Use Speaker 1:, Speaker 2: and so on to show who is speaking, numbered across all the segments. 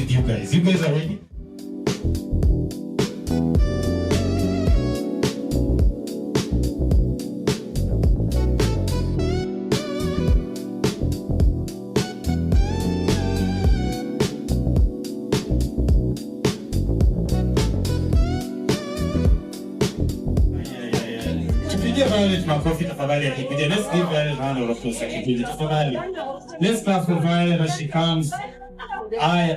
Speaker 1: with you guys. You guys are ready? Violet makofi tafadhali akikuja. Let's give Violet a round of applause akikuja tafadhali. Let's clap for Violet as she comes.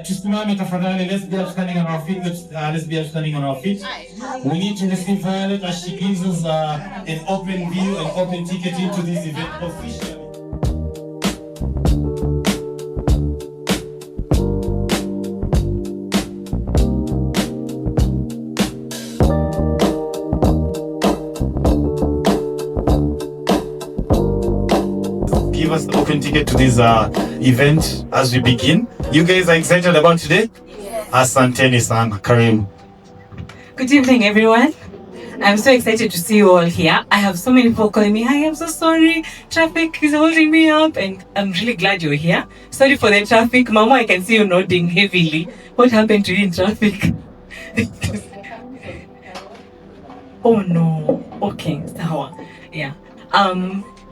Speaker 1: Tusimame tafadhali. Let's be standing on our feet. Let's be standing on our feet. We need to receive Violet as she gives us an open view, an open ticket into this event officially. Give us the open ticket to this event as we begin. You guys are excited about today? Yes. Asanteni sana. Karim.
Speaker 2: Good evening, everyone. I'm so excited to see you all here. I have so many people calling me, hi, I'm so sorry. Traffic is holding me up, and I'm really glad you're here. Sorry for the traffic. Mama, I can see you nodding heavily. What happened to you in traffic? Oh no. Okay, sawa. Yeah.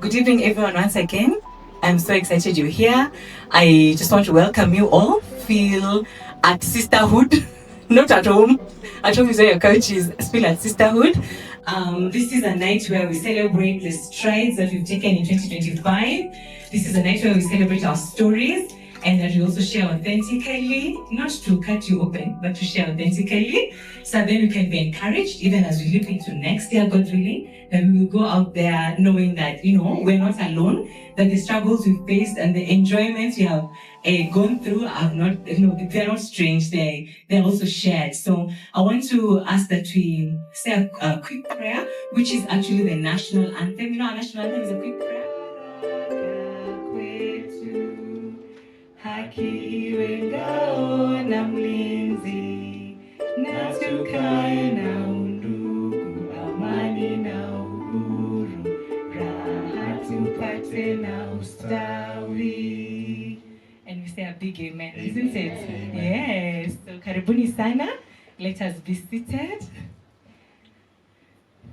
Speaker 2: Good evening, everyone, once again. I'm so excited you're here. I just want to welcome you all. Feel at sisterhood, not at home. At home is where your couch is. Feel at sisterhood. This is a night where we celebrate the strides that we've taken in 2025. This is a night where we celebrate our stories and that we also share authentically, not to cut you open, but to share authentically. So then we can be encouraged, even as we look into next year, God willing, and we will go out there knowing that, we're not alone, that the struggles we've faced and the enjoyments we have gone through are not, they're not strange, they're also shared. So I want to ask that we say a quick prayer, which is actually the national anthem. Our national anthem is a quick prayer. Haki iwe ngao na mlinzi, na tukae na undugu, amani na uhuru, raha tupate na ustawi. And we say a big amen, isn't it? Yes. So karibuni sana. Let us be seated.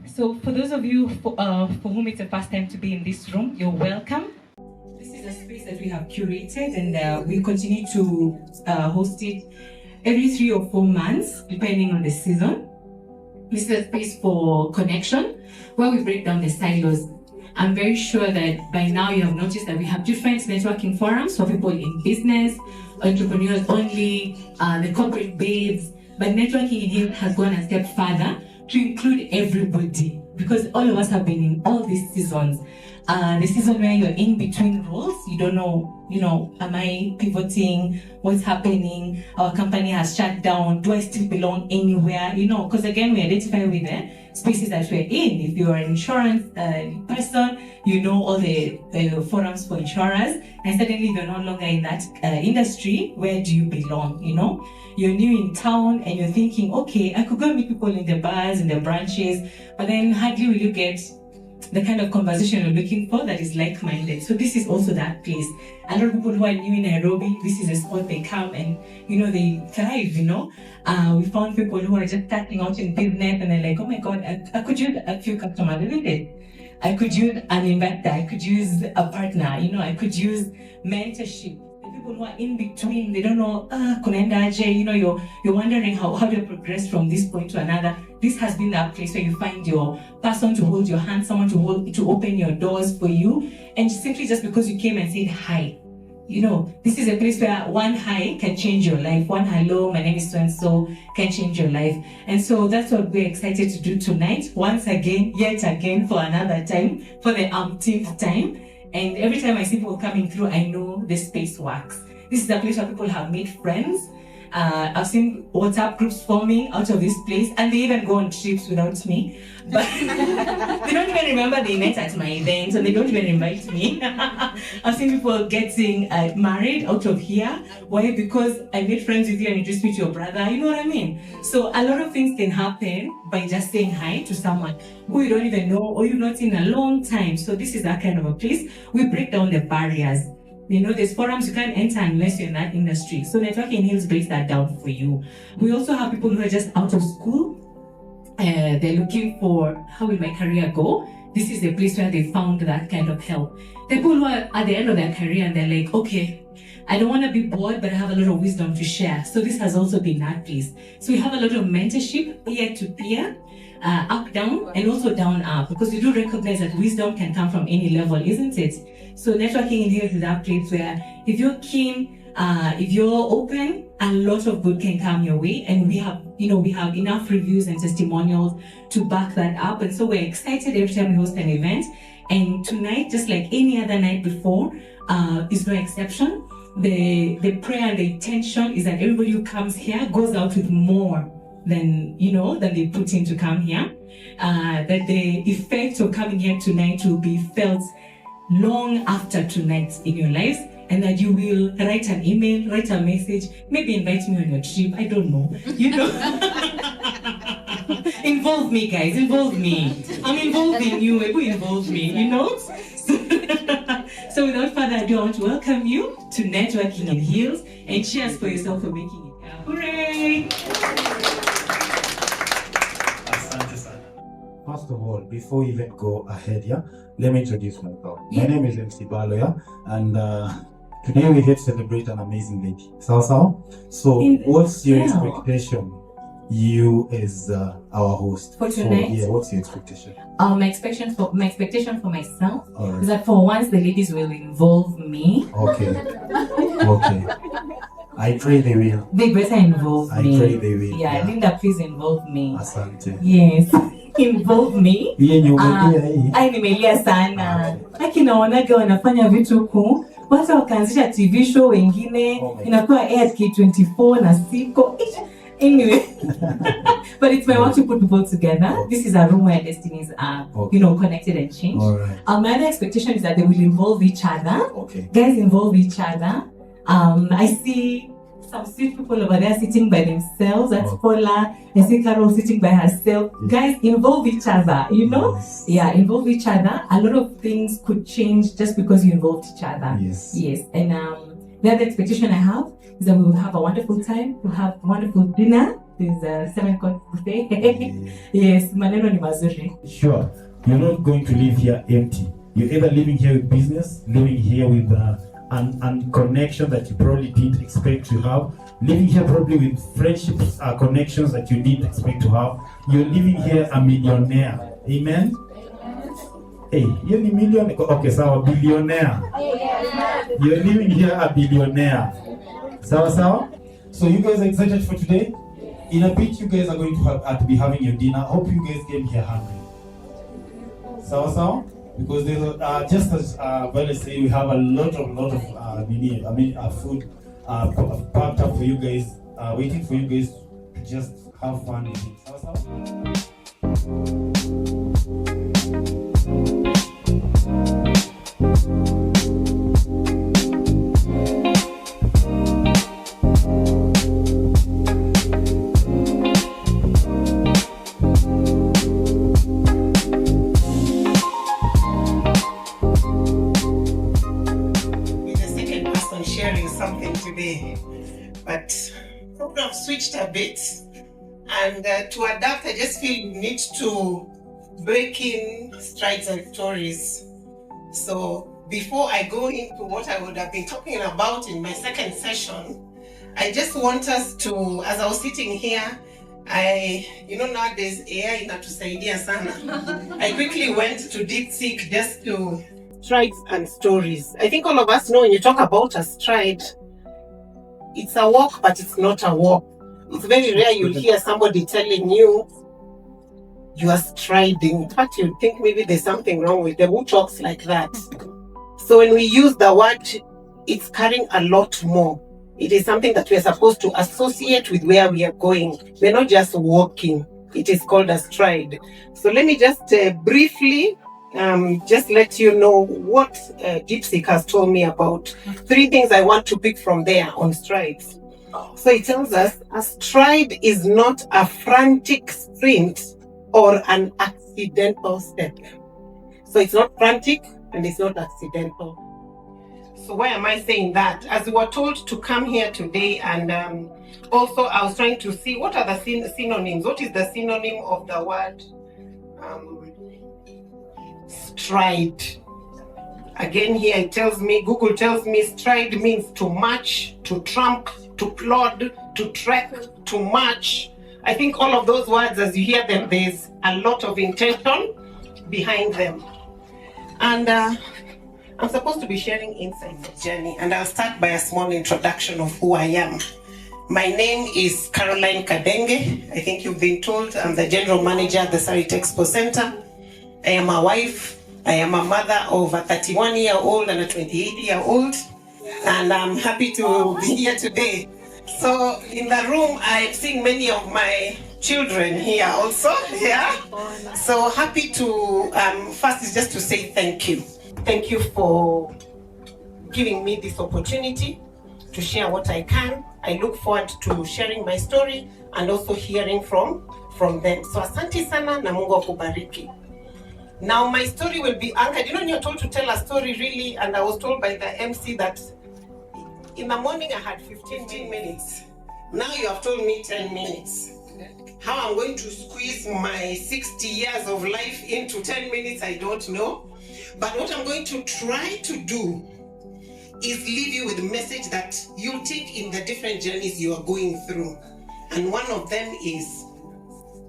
Speaker 2: So for those of you for whom it's the first time to be in this room, you're welcome. This is a space that we have curated, and we continue to host it every 3 or 4 months, depending on the season. This is a space for connection, where we break down the silos. I'm very sure that by now you have noticed that we have different networking forums for people in business, entrepreneurs only, the corporate babes, but networking in here has gone a step further to include everybody, because all of us have been in all these seasons. The season where you're in between roles, you don't know, am I pivoting? What's happening? Our company has shut down. Do I still belong anywhere? Because again, we identify with the spaces that we're in. If you're an insurance person, all the forums for insurers, and suddenly you're no longer in that industry. Where do you belong? You're new in town and you're thinking, okay, I could go meet people in the bars, in the branches, but then hardly will you get the kind of conversation you're looking for that is like-minded. So this is also that place. A lot of people who are new in Nairobi, this is a spot they come and, they thrive, We found people who are just starting out in business and they're like, oh my God, I could use a few customers every day. I could use an investor, I could use a partner, I could use mentorship. The people who are in between, they don't know, you're wondering how do you progress from this point to another. This has been that place where you find your person to hold your hand, someone to open your doors for you. And simply just because you came and said hi, this is a place where one hi can change your life. One hello, my name is so-and-so, can change your life. And so that's what we're excited to do tonight. Once again, yet again, for another time, for the umpteenth time. And every time I see people coming through, I know this space works. This is a place where people have made friends. I've seen WhatsApp groups forming out of this place, and they even go on trips without me. But they don't even remember they met at my event, and they don't even invite me. I've seen people getting married out of here. Why? Because I made friends with you and introduced me to your brother. You know what I mean? So a lot of things can happen by just saying hi to someone who you don't even know or you've not seen in a long time. So this is that kind of a place. We break down the barriers. There's forums you can't enter unless you're in that industry. So networking in Hills breaks that down for you. We also have people who are just out of school. They're looking for, how will my career go? This is a place where they found that kind of help. The people who are at the end of their career and they're like, okay, I don't want to be bored, but I have a lot of wisdom to share. So this has also been that place. So we have a lot of mentorship, peer to peer, up, down, and also down, up, because we do recognize that wisdom can come from any level, isn't it? So networking in here is that place where if you're keen, if you're open, a lot of good can come your way, and we have enough reviews and testimonials to back that up. And so we're excited every time we host an event. And tonight, just like any other night before, is no exception. The prayer and the intention is that everybody who comes here goes out with more than they put in to come here. That the effect of coming here tonight will be felt long after tonight in your lives, and that you will write an email, write a message, maybe invite me on your trip. I don't know. Involve me, guys. Involve me. I'm involved in you. Who involve me? So without further ado, I want to welcome you to Networking in Heels, and cheers for yourself for making it happen. Hooray!
Speaker 3: Asante sana. First of all, before we even go ahead, let me introduce myself. My name is MC Baloya, and today we're here to celebrate an amazing lady. So what's your expectation? You as our host
Speaker 2: for tonight.
Speaker 3: What's your expectation?
Speaker 2: My expectation for myself is that for once the ladies will involve me.
Speaker 3: Okay. I pray they will.
Speaker 2: They better involve me.
Speaker 3: I pray they will.
Speaker 2: Yeah, Linda, please involve me.
Speaker 3: Asante.
Speaker 2: Yes. Involve me. Ai nimelia sana. Lakini naonaga wanafanya vitu huku. Watu wakaanzisha TV show wengine inakuwa aired K24 na siko. Anyway, but it's my work to put people together. This is a room where destinies are, connected and changed.
Speaker 3: Right.
Speaker 2: My other expectation is that they will involve each other.
Speaker 3: Okay.
Speaker 2: Guys involve each other. I see some sweet people over there sitting by themselves. That's Paula. I see Carol sitting by herself. Guys involve each other.
Speaker 3: Yes.
Speaker 2: Yeah, involve each other. A lot of things could change just because you involved each other.
Speaker 3: Yes.
Speaker 2: And the other expectation I have is that we will have a wonderful time. We'll have wonderful dinner. There's 7 course buffet. Yes, maneno ni mazuri.
Speaker 3: Sure, you're not going to live here empty. You're either living here with business, living here with an connection that you probably didn't expect to have, living here probably with friendships, connections that you didn't expect to have. You're living here a millionaire. Amen? Hey, you're a millionaire. Okay, so a billionaire. You're living here a billionaire. Sawa? So you guys are excited for today? In a bit, you guys are going to be having your dinner. Hope you guys came here hungry. Sawa? Because there's just as Violette said, we have a lot of food packed up for you guys, waiting for you guys to just have fun with it. Sawa?
Speaker 4: But program switched a bit, and to adapt, I just feel you need to break in strides and stories. So before I go into what I would have been talking about in my second session, I just want us to, as I was sitting here, nowadays AI inatusaidia sana. I quickly went to DeepSeek just to strides and stories. I think all of us know when you talk about a stride, it's a walk, but it's not a walk. It's very rare you'll hear somebody telling you are striding. In fact, you'd think maybe there's something wrong with them. Who talks like that? So when we use the word, it's carrying a lot more. It is something that we are supposed to associate with where we are going. We're not just walking. It is called a stride. So let me just briefly just let you know what DeepSeek has told me about 3 things I want to pick from there on strides. So it tells us a stride is not a frantic sprint or an accidental step. So it's not frantic and it's not accidental. So why am I saying that? As we were told to come here today, and also I was trying to see what are the synonyms. What is the synonym of the word stride? Again, here it tells me, Google tells me stride means to march, to tramp, to plod, to trek, to march. I think all of those words, as you hear them, there's a lot of intention behind them. And I'm supposed to be sharing insights of journey, and I'll start by a small introduction of who I am. My name is Caroline Kadenge. I think you've been told I'm the general manager at the Sarit Expo Center. I am a wife. I am a mother of a 31-year-old and a 28-year-old, and I'm happy to be here today. So in the room, I'm seeing many of my children here also. Yeah. So happy to first is just to say thank you. Thank you for giving me this opportunity to share what I can. I look forward to sharing my story and also hearing from them. So asante sana na Mungu akubariki. Now my story will be anchored. You know, when you're told to tell a story really, and I was told by the MC that in the morning I had 15 minutes. Now you have told me 10 minutes. How I'm going to squeeze my 60 years of life into 10 minutes, I don't know. But what I'm going to try to do is leave you with a message that you'll take in the different journeys you are going through. And one of them is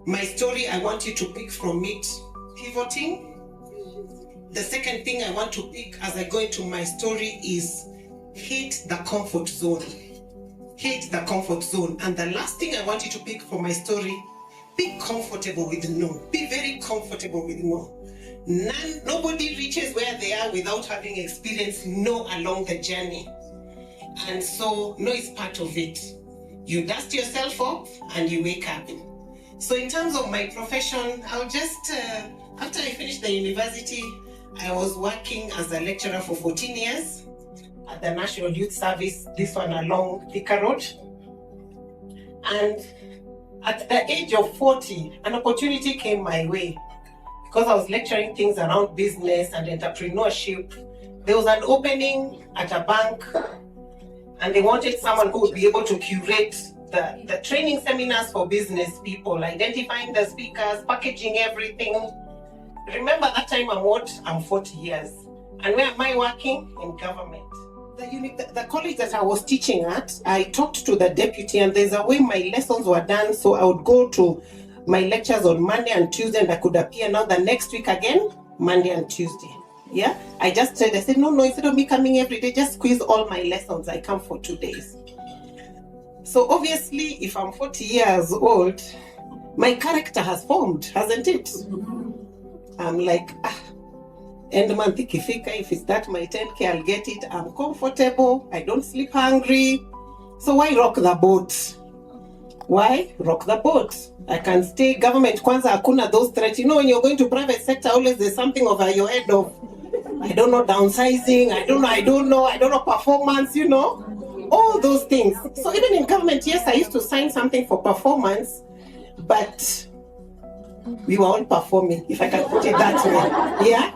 Speaker 4: my story. I want you to pick from it pivoting. The second thing I want to pick as I go into my story is hate the comfort zone. Hate the comfort zone. And the last thing I want you to pick from my story, be comfortable with no. Be very comfortable with no. Nobody reaches where they are without having experienced no along the journey. And so no is part of it. You dust yourself up and you wake up. So in terms of my profession, I'll just, after I finished the university, I was working as a lecturer for 14 years at the National Youth Service, this one along Thika Road. And at the age of 40, an opportunity came my way. Because I was lecturing things around business and entrepreneurship, there was an opening at a bank, and they wanted someone who would be able to curate the training seminars for business people, identifying the speakers, packaging everything. Remember that time I'm 40 years. And where am I working? In government. The college that I was teaching at, I talked to the deputy, and there's a way my lessons were done. So I would go to my lectures on Monday and Tuesday, and I could appear now the next week again, Monday and Tuesday. Yeah, I said, no, instead of me coming every day, just squeeze all my lessons. I come for 2 days. So obviously, if I'm 40 years old, my character has formed, hasn't it? I'm like, end month ikifika, if it's that my 10K, I'll get it. I'm comfortable. I don't sleep hungry. So why rock the boat? Why rock the boat? I can stay government. Kwanza hakuna those threats. You know, when you're going to private sector, always there's something over your head of, I don't know, downsizing. I don't know, performance, you know, all those things. So even in government, yes, I used to sign something for performance, but we were all performing, if I can put it that way. Yeah.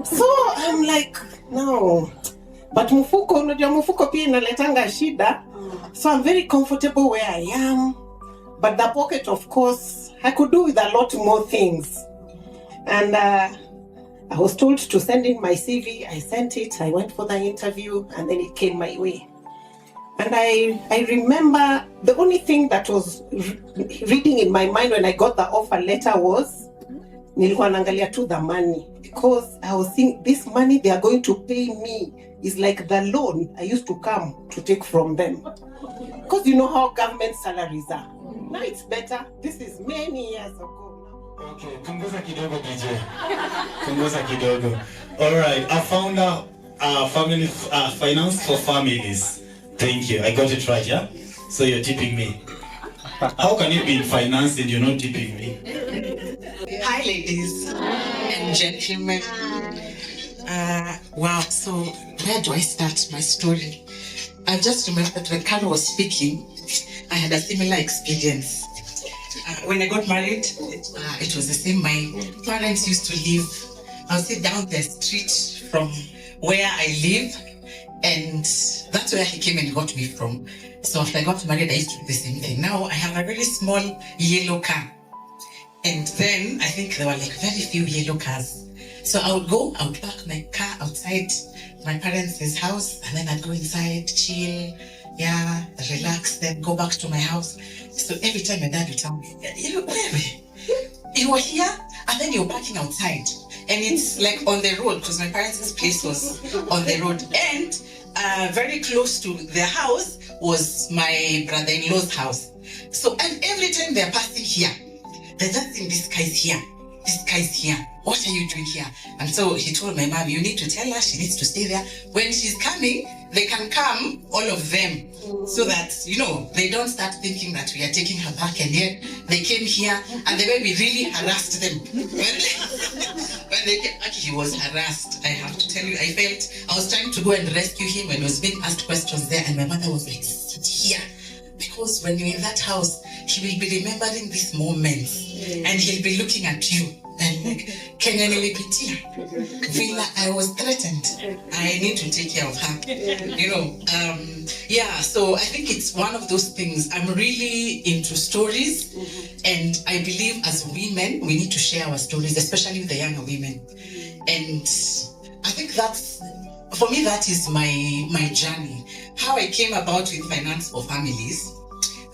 Speaker 4: So I'm like, no. But mufuko pia inaletanga shida. So I'm very comfortable where I am. But the pocket, of course, I could do with a lot more things. And I was told to send in my CV. I sent it. I went for the interview, and then it came my way. And I remember the only thing that was reading in my mind when I got the offer letter was, nilikuwa naangalia tu the money. Because I was thinking, this money they are going to pay me is like the loan I used to come to take from them. Because you know how government salaries are. Now it's better. This is many years ago.
Speaker 1: Okay, punguza kidogo DJ. Punguza kidogo. All right, I found out family finance for families. Thank you. I got it right, yeah? So you're tipping me. How can you be in finance and you're not tipping me?
Speaker 5: Hi, ladies and gentlemen. Wow, so where do I start my story? I just remembered when Carol was speaking, I had a similar experience. When I got married, it was the same. My parents used to live, I would say, down the street from where I live. And that's where he came and got me from. So after I got married, I used to do the same thing. Now I have a very small yellow car. And then I think there were like very few yellow cars. So I would park my car outside my parents' house, and then I'd go inside, chill, relax, then go back to my house. So every time my dad would tell me, you were here, and then you're parking outside. And it's like on the road, because my parents' place was on the road. And very close to their house was my brother-in-law's house. So and every time they're passing here, they're just saying, this guy's here. This guy's here. What are you doing here? And so he told my mom, you need to tell her she needs to stay there. When she's coming, they can come, all of them, so that, they don't start thinking that we are taking her back. And yet they came here, and the way we really harassed them. When they came back, he was harassed. I have to tell you, I was trying to go and rescue him when he was being asked questions there. And my mother was like, sit here. Because when you're in that house, he will be remembering these moments, and he'll be looking at you and like, Kenya nilipitia, Villa, I was threatened. I need to take care of her. So I think it's one of those things. I'm really into stories, and I believe as women, we need to share our stories, especially with the younger women. And I think for me, that is my journey. How I came about with finance for families.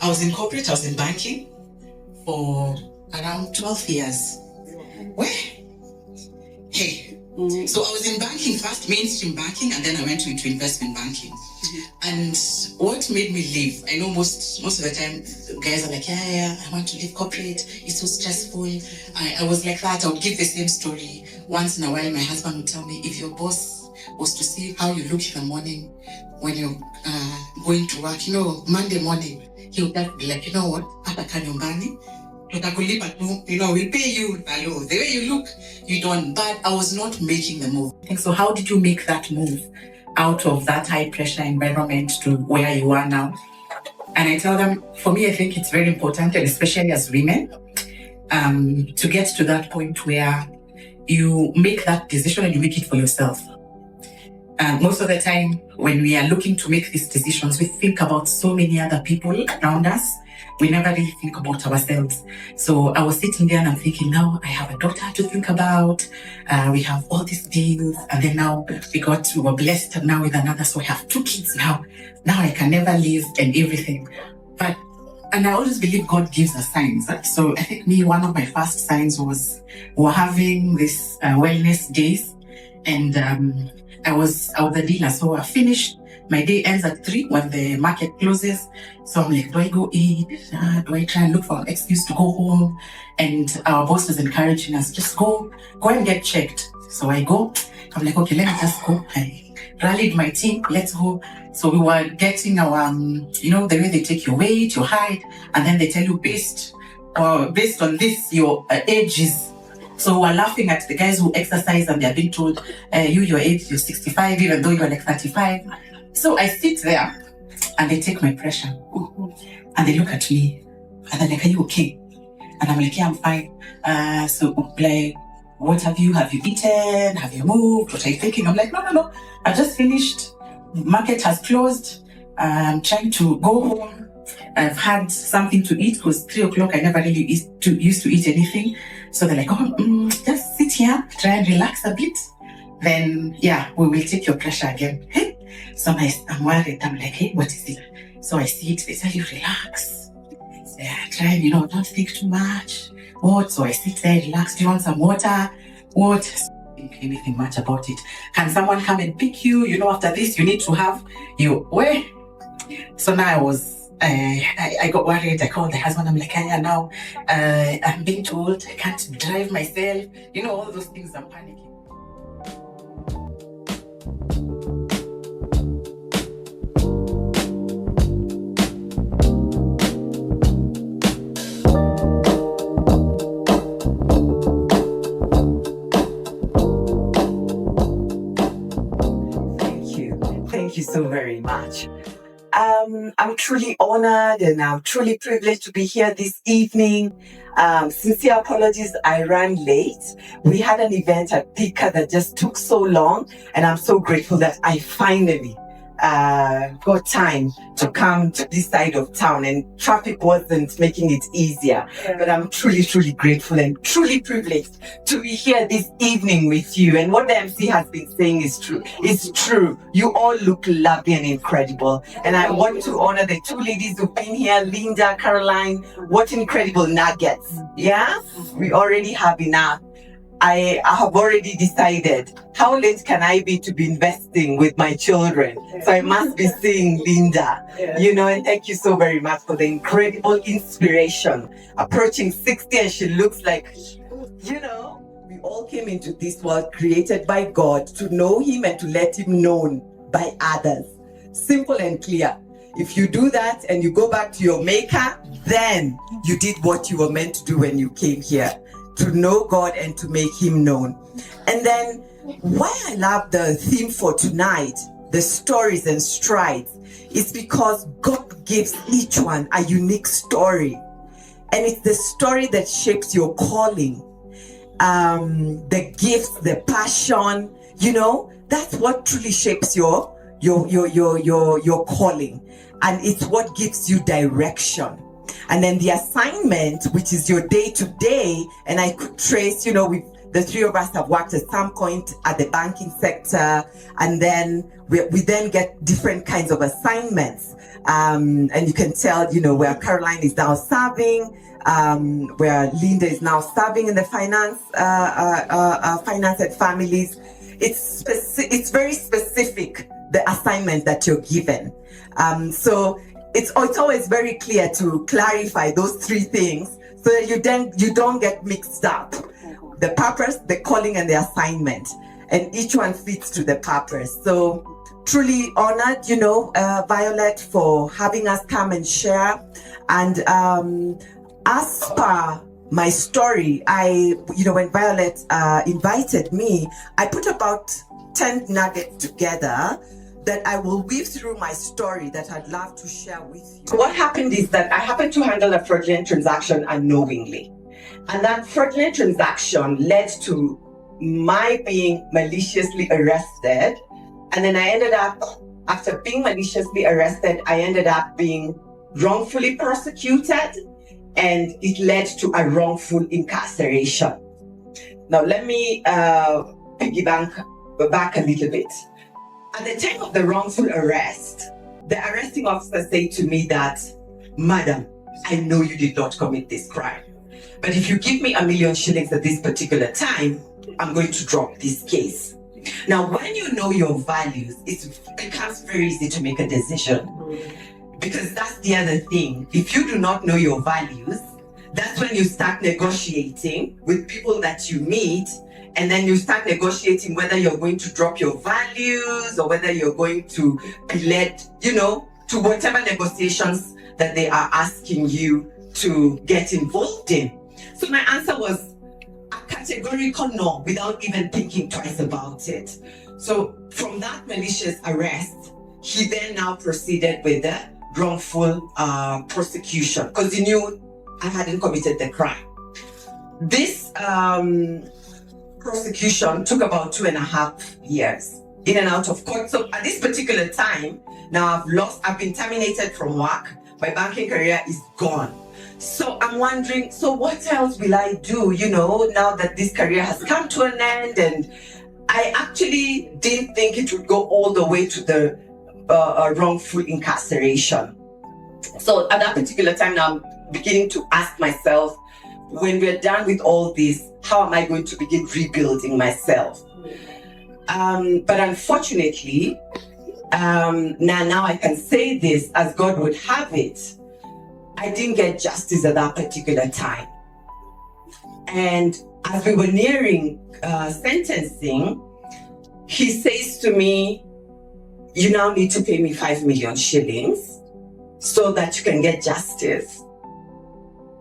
Speaker 5: I was in corporate, I was in banking for around 12 years. So I was in banking first, mainstream banking, and then I went into investment banking. And what made me leave, I know most of the time guys are like, I want to leave corporate, it's so stressful. I was like that. I would give the same story. Once in a while, my husband would tell me, if your boss was to see how you look in the morning when you're going to work, Monday morning, he would just be like, you know what, hata kanyumbani, tutakulipa tu, we'll pay you, the way you look, you don't. But I was not making the move. So how did you make that move out of that high pressure environment to where you are now? And I tell them, for me, I think it's very important, and especially as women, to get to that point where you make that decision and you make it for yourself. Most of the time, when we are looking to make these decisions, we think about so many other people around us. We never really think about ourselves. So I was sitting there and I'm thinking, now I have a daughter to think about. We have all these things. And then now we were blessed now with another. So I have 2 kids now. Now I can never leave and everything. And I always believe God gives us signs. So I think one of my first signs was we're having this wellness days. And I was a dealer. So I finished. My day ends at 3 when the market closes. So I'm like, do I go eat? Do I try and look for an excuse to go home? And our boss was encouraging us, just go and get checked. So I go. I'm like, okay, let me just go. I rallied my team. Let's go. So we were getting our, the way they take your weight, your height, and then they tell you based on this, your age is. So we're laughing at the guys who exercise and they're being told, your age, you're 65, even though you're like 35. So I sit there and they take my pressure and they look at me and they're like, are you okay? And I'm like, yeah, I'm fine. So like, what have you eaten? Have you moved? What are you thinking? I'm like, no. I just finished. Market has closed. I'm trying to go home. I've had something to eat because 3 o'clock I never really used to eat anything. So they're like, just sit here, try and relax a bit. Then, we will take your pressure again. So I'm worried. I'm like, hey, what is it? So I sit. They tell you, relax. Try and, don't think too much. What? So I sit there, relax. Do you want some water? What? Don't think anything much about it. Can someone come and pick you? After this, you need to have you. Where? So now I got worried. I called the husband. I'm like, now I'm being told I can't drive myself. All those things. I'm panicking.
Speaker 6: Thank you so very much. I'm truly honored and I'm truly privileged to be here this evening. Sincere apologies, I ran late. We had an event at Thika that just took so long, and I'm so grateful that I finally got time to come to this side of town, and traffic wasn't making it easier. But I'm truly, truly grateful and truly privileged to be here this evening with you. And what the MC has been saying is true. It's true. You all look lovely and incredible. And I want to honor the two ladies who've been here, Linda, Caroline. What incredible nuggets. Yeah? We already have enough. I have already decided how late can I be to be investing with my children. So I must be seeing Linda, and thank you so very much for the incredible inspiration. Approaching 60 and she looks like, we all came into this world created by God to know him and to let him known by others. Simple and clear. If you do that and you go back to your maker, then you did what you were meant to do when you came here. To know God and to make him known. And then why I love the theme for tonight, the stories and strides, is because God gives each one a unique story. And it's the story that shapes your calling, the gifts, the passion, that's what truly shapes your calling. And it's what gives you direction. And then the assignment, which is your day-to-day, and I could trace, the three of us have worked at some point at the banking sector, and then we then get different kinds of assignments. And you can tell, where Caroline is now serving, where Linda is now serving in the finance and families. It's very specific, the assignment that you're given. So it's always very clear to clarify those three things so that you don't get mixed up. The purpose, the calling, and the assignment. And each one fits to the purpose. So truly honored, Violette, for having us come and share. And as per my story, when Violette invited me, I put about 10 nuggets together that I will weave through my story that I'd love to share with you. So what happened is that I happened to handle a fraudulent transaction unknowingly. And that fraudulent transaction led to my being maliciously arrested. And then I ended up, after being maliciously arrested, I ended up being wrongfully prosecuted, and it led to a wrongful incarceration. Now, let me piggyback back a little bit. At the time of the wrongful arrest, the arresting officer said to me that, "Madam, I know you did not commit this crime, but if you give me 1 million shillings at this particular time, I'm going to drop this case." Now, when you know your values, it becomes very easy to make a decision. Because that's the other thing. If you do not know your values, that's when you start negotiating with people that you meet, and then you start negotiating whether you're going to drop your values or whether you're going to be led, to whatever negotiations that they are asking you to get involved in. So my answer was a categorical no, without even thinking twice about it. So from that malicious arrest, he then now proceeded with the wrongful prosecution, because he knew I hadn't committed the crime. This prosecution took about 2.5 years in and out of court. So at this particular time, now I've been terminated from work. My banking career is gone. So I'm wondering, so what else will I do, now that this career has come to an end? And I actually didn't think it would go all the way to the wrongful incarceration. So at that particular time, now I'm beginning to ask myself, when we're done with all this, how am I going to begin rebuilding myself? But unfortunately, now I can say this as God would have it, I didn't get justice at that particular time. And as we were nearing sentencing, he says to me, "You now need to pay me 5 million shillings so that you can get justice."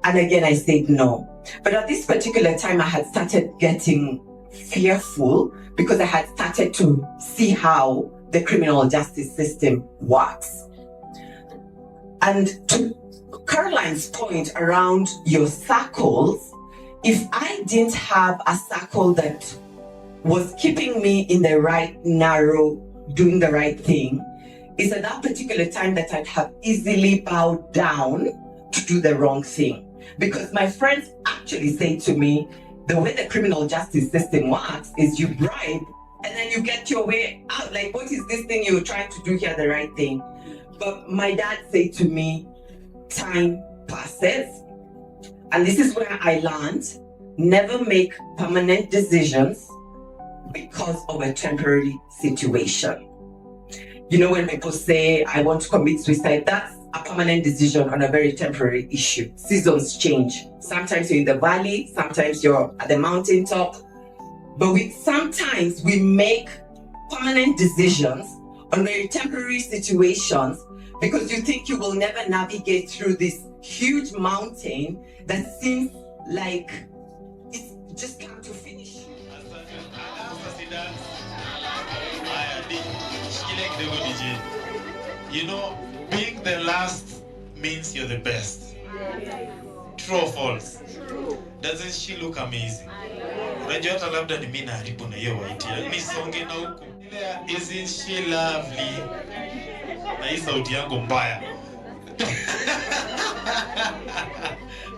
Speaker 6: And again, I said no. But at this particular time, I had started getting fearful because I had started to see how the criminal justice system works. And to Caroline's point around your circles, if I didn't have a circle that was keeping me in the right narrow, doing the right thing, It's at that particular time that I'd have easily bowed down to do the wrong thing. Because my friends actually say to me, the way the criminal justice system works is you bribe and then you get your way out. Like, what is this thing you're trying to do here, the right thing? But my dad said to me, time passes. And this is where I learned, never make permanent decisions because of a temporary situation. You know, when people say, I want to commit suicide, that's a permanent decision on a very temporary issue. Seasons change. Sometimes you're in the valley, sometimes you're at the mountaintop. But sometimes we make permanent decisions on very temporary situations because you think you will never navigate through this huge mountain that seems like it's just come to finish.
Speaker 7: You know, being the last means you're the best. True or false? Doesn't she look amazing? Unajua hata labda ni mimi naharibu na hiyo white. Nisonge na huko. Isn't she lovely? Na hii sauti yangu mbaya.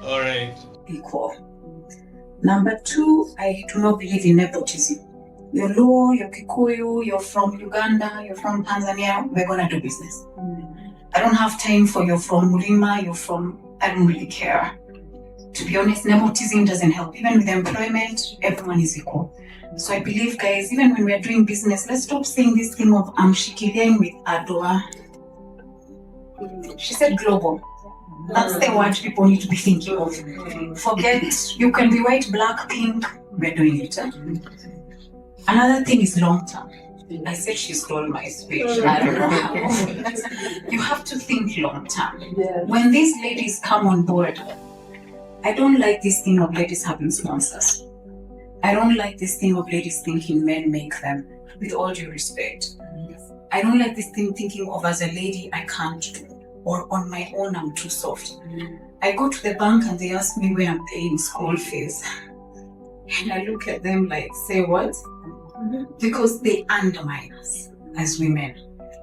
Speaker 7: All right.
Speaker 8: Equal. Number 2, I do not believe in nepotism. You're Luo, you're Kikuyu, you're from Uganda, you're from Tanzania, we're gonna do business. I don't have time for you're from Mulima, you're from, I don't really care. To be honest, nepotism doesn't help. Even with employment, everyone is equal. So I believe, guys, even when we're doing business, let's stop saying this thing of shikilian with Adoa. She said global. That's the word people need to be thinking of. Forget, you can be white, black, pink, we're doing it. Another thing is long term. I said she stole my speech. I don't know how. You have to think long term. When these ladies come on board, I don't like this thing of ladies having sponsors. I don't like this thing of ladies thinking men make them, with all due respect. I don't like this thing thinking of as a lady I can't do, or on my own I'm too soft. I go to the bank and they ask me where I'm paying school fees. And I look at them like, say what? Because they undermine us as women.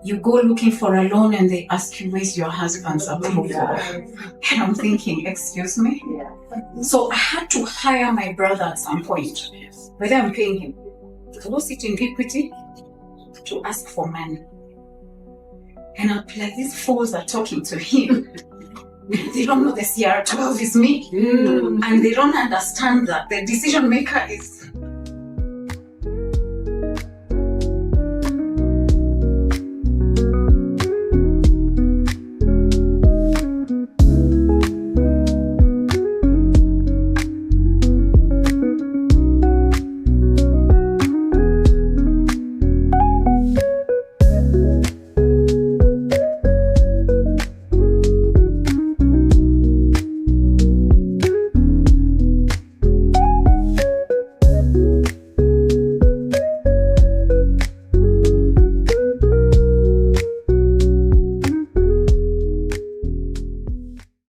Speaker 8: You go looking for a loan and they ask you, where's your husband's approval? And I'm thinking, excuse me? So I had to hire my brother at some point, whether I'm paying him to go sit in equity to ask for money. And I'll be like, these fools are talking to him. They don't know the CR12 is me. And they don't understand that the decision maker is